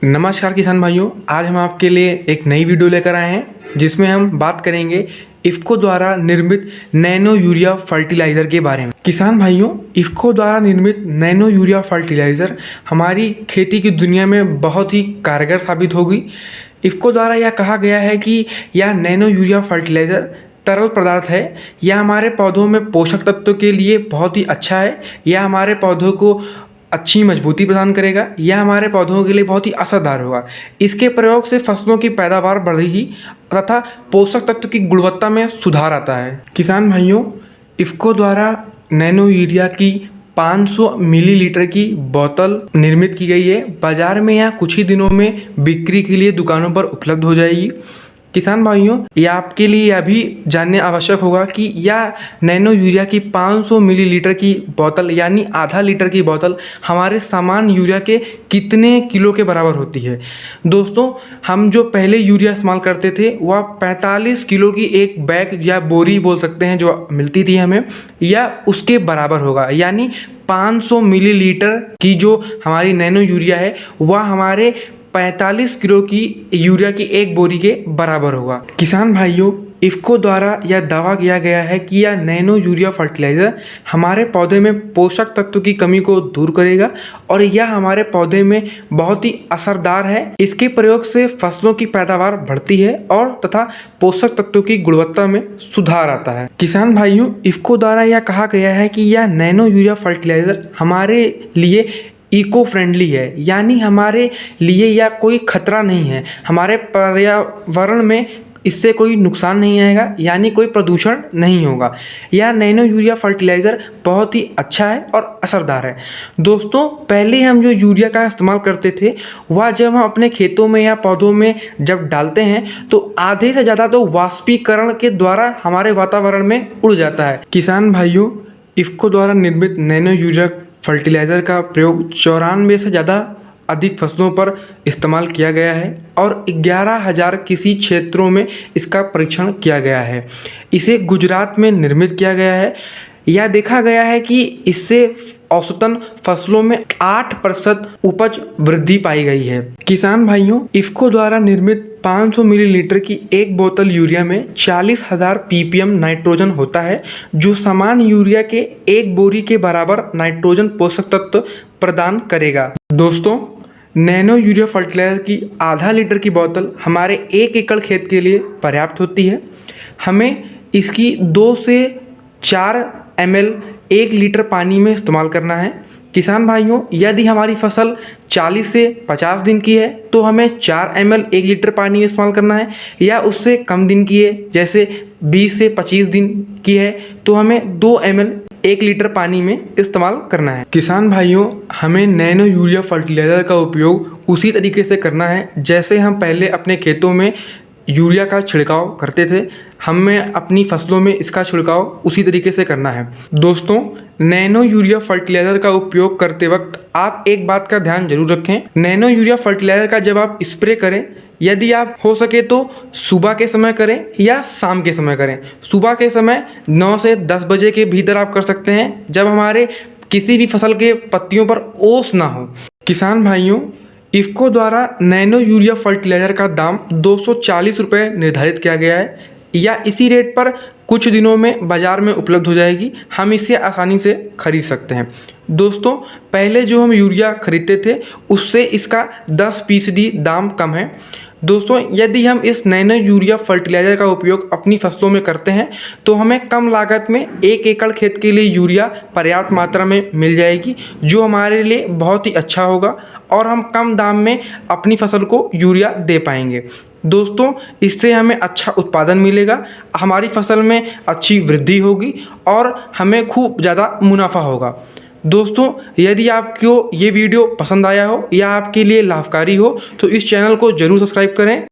नमस्कार किसान भाइयों, आज हम आपके लिए एक नई वीडियो लेकर आए हैं जिसमें हम बात करेंगे इफ़को द्वारा निर्मित नैनो यूरिया फर्टिलाइज़र के बारे में। किसान भाइयों, इफ़को द्वारा निर्मित नैनो यूरिया फर्टिलाइज़र हमारी खेती की दुनिया में बहुत ही कारगर साबित होगी। इफ़को द्वारा यह कहा गया है कि यह नैनो यूरिया फर्टिलाइज़र तरल पदार्थ है। यह हमारे पौधों में पोषक तत्वों के लिए बहुत ही अच्छा है। यह हमारे पौधों को अच्छी मजबूती प्रदान करेगा। यह हमारे पौधों के लिए बहुत ही असरदार होगा। इसके प्रयोग से फसलों की पैदावार बढ़ेगी तथा पोषक तत्व की गुणवत्ता में सुधार आता है। किसान भाइयों, इफ़को द्वारा नैनो यूरिया की 500 मिलीलीटर की बोतल निर्मित की गई है। बाजार में यह कुछ ही दिनों में बिक्री के लिए दुकानों पर उपलब्ध हो जाएगी। किसान भाइयों, यह आपके लिए यह भी जानने आवश्यक होगा कि यह नैनो यूरिया की 500 मिलीलीटर की बोतल यानी आधा लीटर की बोतल हमारे सामान्य यूरिया के कितने किलो के बराबर होती है। दोस्तों, हम जो पहले यूरिया इस्तेमाल करते थे वह 45 किलो की एक बैग या बोरी बोल सकते हैं जो मिलती थी हमें, या उसके बराबर होगा। यानी 500 मिलीलीटर की जो हमारी नैनो यूरिया है वह हमारे 45 किलो की यूरिया की एक बोरी के बराबर होगा। किसान भाइयों, इफ़को द्वारा यह दावा किया गया है कि यह नैनो यूरिया फर्टिलाइज़र हमारे पौधे में पोषक तत्व की कमी को दूर करेगा और यह हमारे पौधे में बहुत ही असरदार है। इसके प्रयोग से फसलों की पैदावार बढ़ती है और तथा पोषक तत्वों की गुणवत्ता में सुधार आता है। किसान भाइयों, इफ़को द्वारा यह कहा गया है कि यह नैनो यूरिया फर्टिलाइज़र हमारे लिए इको फ्रेंडली है, यानी हमारे लिए यह कोई खतरा नहीं है। हमारे पर्यावरण में इससे कोई नुकसान नहीं आएगा, यानी कोई प्रदूषण नहीं होगा। यह नैनो यूरिया फर्टिलाइज़र बहुत ही अच्छा है और असरदार है। दोस्तों, पहले हम जो यूरिया का इस्तेमाल करते थे वह जब हम अपने खेतों में या पौधों में जब डालते हैं तो आधे से ज़्यादा तो वाष्पीकरण के द्वारा हमारे वातावरण में उड़ जाता है। किसान भाइयों, इफ़को द्वारा निर्मित नैनो यूरिया फर्टिलाइज़र का प्रयोग 94 से ज़्यादा अधिक फसलों पर इस्तेमाल किया गया है और 11,000 किसी क्षेत्रों में इसका परीक्षण किया गया है। इसे गुजरात में निर्मित किया गया है। यह देखा गया है कि इससे औसतन फसलों में 8% उपज वृद्धि पाई गई है। किसान भाइयों, इफ़को द्वारा निर्मित 500 मिलीलीटर की एक बोतल यूरिया में 40,000 ppm नाइट्रोजन होता है, जो सामान्य यूरिया के एक बोरी के बराबर नाइट्रोजन पोषक तत्व प्रदान करेगा। दोस्तों, नैनो यूरिया फर्टिलाइज़र की आधा लीटर की बोतल हमारे 1 एकड़ खेत के लिए पर्याप्त होती है। हमें इसकी 2 से 4 ml 1 लीटर पानी में इस्तेमाल करना है। किसान भाइयों, यदि हमारी फसल 40 से 50 दिन की है तो हमें 4 ml 1 लीटर पानी में इस्तेमाल करना है, या उससे कम दिन की है जैसे 20 से 25 दिन की है तो हमें 2 ml 1 लीटर पानी में इस्तेमाल करना है। किसान भाइयों, हमें नैनो यूरिया फर्टिलाइज़र का उपयोग उसी तरीके से करना है जैसे हम पहले अपने खेतों में यूरिया का छिड़काव करते थे। हमें अपनी फसलों में इसका छिड़काव उसी तरीके से करना है। दोस्तों, नैनो यूरिया फर्टिलाइज़र का उपयोग करते वक्त आप एक बात का ध्यान जरूर रखें। नैनो यूरिया फर्टिलाइज़र का जब आप स्प्रे करें, यदि आप हो सके तो सुबह के समय करें या शाम के समय करें। सुबह के समय 9 से 10 बजे के भीतर आप कर सकते हैं, जब हमारे किसी भी फसल के पत्तियों पर ओस ना हो। किसान भाइयों, इफ़को द्वारा नैनो यूरिया फर्टिलाइज़र का दाम 240 रुपये निर्धारित किया गया है, या इसी रेट पर कुछ दिनों में बाज़ार में उपलब्ध हो जाएगी। हम इसे आसानी से खरीद सकते हैं। दोस्तों, पहले जो हम यूरिया खरीदते थे उससे इसका 10% दाम कम है। दोस्तों, यदि हम इस नैनो यूरिया फर्टिलाइज़र का उपयोग अपनी फसलों में करते हैं तो हमें कम लागत में 1 एकड़ खेत के लिए यूरिया पर्याप्त मात्रा में मिल जाएगी, जो हमारे लिए बहुत ही अच्छा होगा और हम कम दाम में अपनी फसल को यूरिया दे पाएंगे। दोस्तों, इससे हमें अच्छा उत्पादन मिलेगा, हमारी फसल में अच्छी वृद्धि होगी और हमें खूब ज़्यादा मुनाफा होगा। दोस्तों, यदि आपको ये वीडियो पसंद आया हो या आपके लिए लाभकारी हो तो इस चैनल को ज़रूर सब्सक्राइब करें।